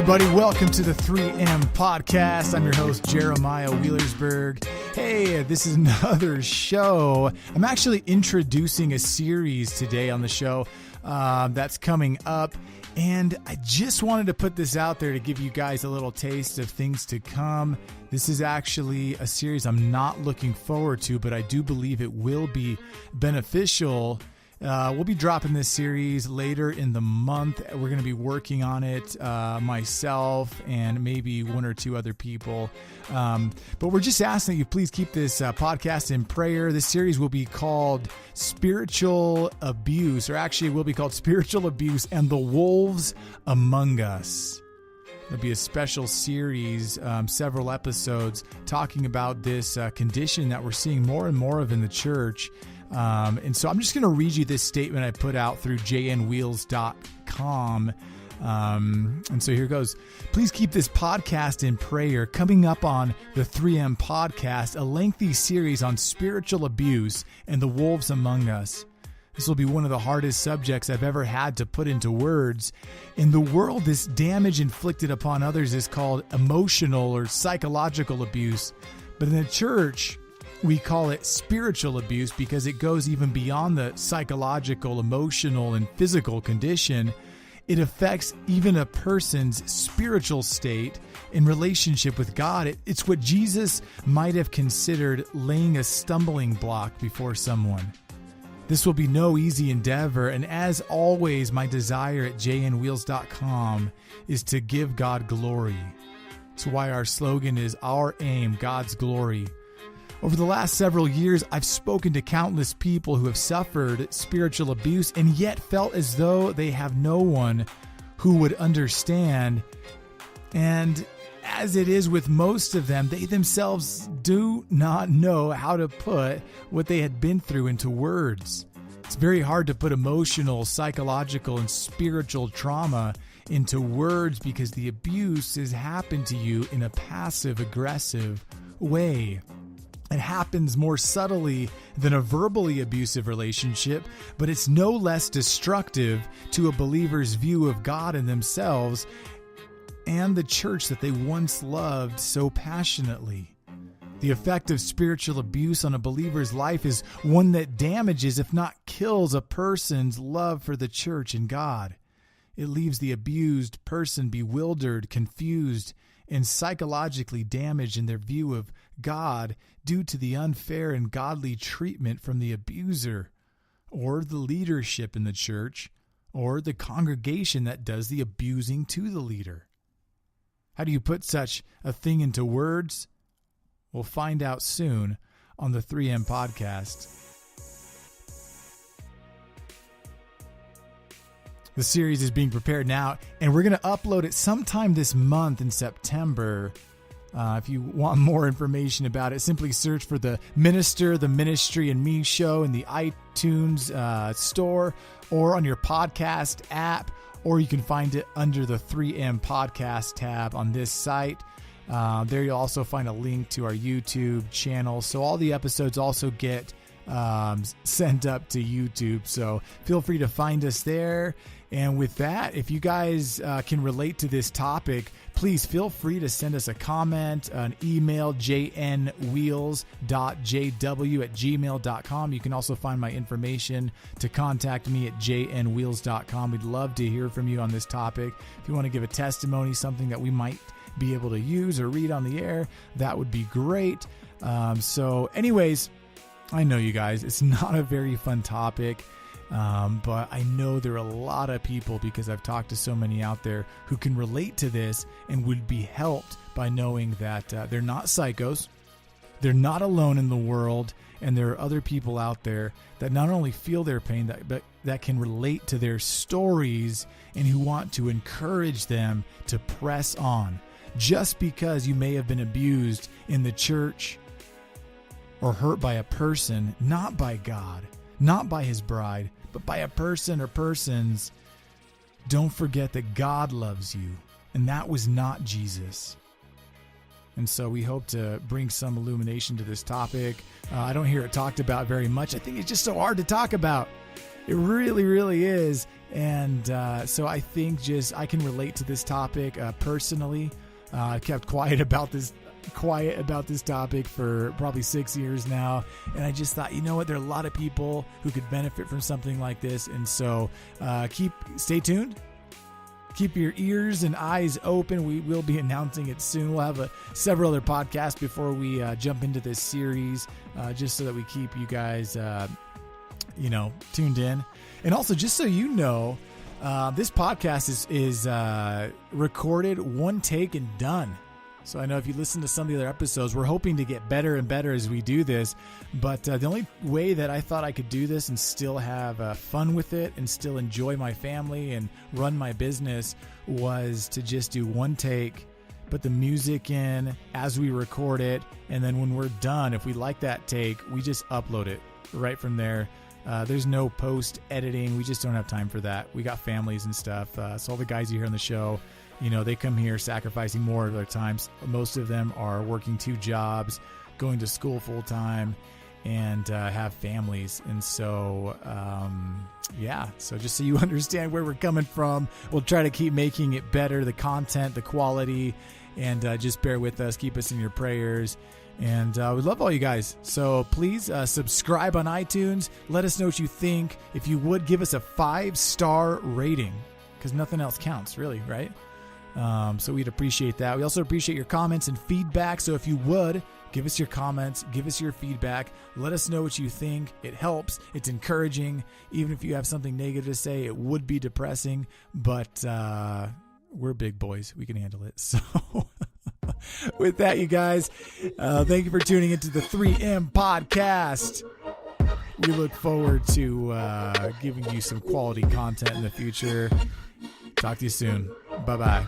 everybody. Welcome to the 3M podcast. I'm your host, Jeremiah Wheelersburg. Hey, this is another show. I'm actually introducing a series today on the show that's coming up. And I just wanted to put this out there to give you guys a little taste of things to come. This is actually a series I'm not looking forward to, but I do believe it will be beneficial. We'll be dropping this series later in the month. We're going to be working on it, myself and maybe one or two other people. But we're just asking that you please keep this podcast in prayer. This series will be called Spiritual Abuse, or actually it will be called Spiritual Abuse and the Wolves Among Us. There'll be a special series, several episodes, talking about this condition that we're seeing more and more of in the church. And so I'm just going to read you this statement I put out through jnwheels.com. And so here goes. Please keep this podcast in prayer. Coming up on the 3M podcast, a lengthy series on spiritual abuse and the wolves among us. This will be one of the hardest subjects I've ever had to put into words. In the world, this damage inflicted upon others is called emotional or psychological abuse. But in the church, we call it spiritual abuse because it goes even beyond the psychological, emotional, and physical condition. It affects even a person's spiritual state in relationship with God. It's what Jesus might have considered laying a stumbling block before someone. This will be no easy endeavor, and as always, my desire at jnwheels.com is to give God glory. That's why our slogan is Our Aim, God's Glory. Over the last several years, I've spoken to countless people who have suffered spiritual abuse and yet felt as though they have no one who would understand. And as it is with most of them, they themselves do not know how to put what they had been through into words. It's very hard to put emotional, psychological, and spiritual trauma into words because the abuse has happened to you in a passive-aggressive way. It happens more subtly than a verbally abusive relationship, but it's no less destructive to a believer's view of God and themselves and the church that they once loved so passionately. The effect of spiritual abuse on a believer's life is one that damages, if not kills, a person's love for the church and God. It leaves the abused person bewildered, confused, and psychologically damaged in their view of God due to the unfair and godly treatment from the abuser, or the leadership in the church, or the congregation that does the abusing to the leader. How do you put such a thing into words? We'll find out soon on the 3M podcast. The series is being prepared now, and we're going to upload it sometime this month in September. If you want more information about it, simply search for the Minister, the Ministry, and Me show in the iTunes store or on your podcast app, or you can find it under the 3M podcast tab on this site. There you'll also find a link to our YouTube channel. So all the episodes also get sent up to YouTube. So feel free to find us there. And with that, if you guys can relate to this topic, please feel free to send us a comment, an email, jnwheels.jw@gmail.com. You can also find my information to contact me at jnwheels.com. We'd love to hear from you on this topic. If you want to give a testimony, something that we might be able to use or read on the air, that would be great. So anyways, I know you guys, it's not a very fun topic. But I know there are a lot of people, because I've talked to so many out there, who can relate to this and would be helped by knowing that they're not psychos, they're not alone in the world, and there are other people out there that not only feel their pain, but that can relate to their stories and who want to encourage them to press on. Just because you may have been abused in the church or hurt by a person, not by God, not by his bride, but by a person or persons, don't forget that God loves you, and that was not Jesus. And so we hope to bring some illumination to this topic. I don't hear it talked about very much. I think it's just so hard to talk about. It really, really is. And so I think I can relate to this topic personally. I kept quiet about this topic for probably 6 years now, and I just thought, you know what, there are a lot of people who could benefit from something like this. And so stay tuned, keep your ears and eyes open. We will be announcing it soon. We'll have several other podcasts before we jump into this series, just so that we keep you guys tuned in. And also, just so you know, this podcast is recorded one take and done. So I know if you listen to some of the other episodes, we're hoping to get better and better as we do this. But the only way that I thought I could do this and still have fun with it and still enjoy my family and run my business was to just do one take, put the music in as we record it, and then when we're done, if we like that take, we just upload it right from there. There's no post editing. We just don't have time for that. We got families and stuff. So all the guys you hear on the show, they come here sacrificing more of their time. Most of them are working 2 jobs, going to school full time, and have families. And so, so just so you understand where we're coming from, we'll try to keep making it better, the content, the quality, and just bear with us. Keep us in your prayers. And we love all you guys. So please subscribe on iTunes. Let us know what you think. If you would, give us a 5-star rating, because nothing else counts, really, right? So we'd appreciate that. We also appreciate your comments and feedback. So if you would, give us your comments, give us your feedback. Let us know what you think. It helps. It's encouraging. Even if you have something negative to say, it would be depressing. But we're big boys. We can handle it. So with that, you guys, thank you for tuning into the 3M podcast. We look forward to giving you some quality content in the future. Talk to you soon. Bye-bye.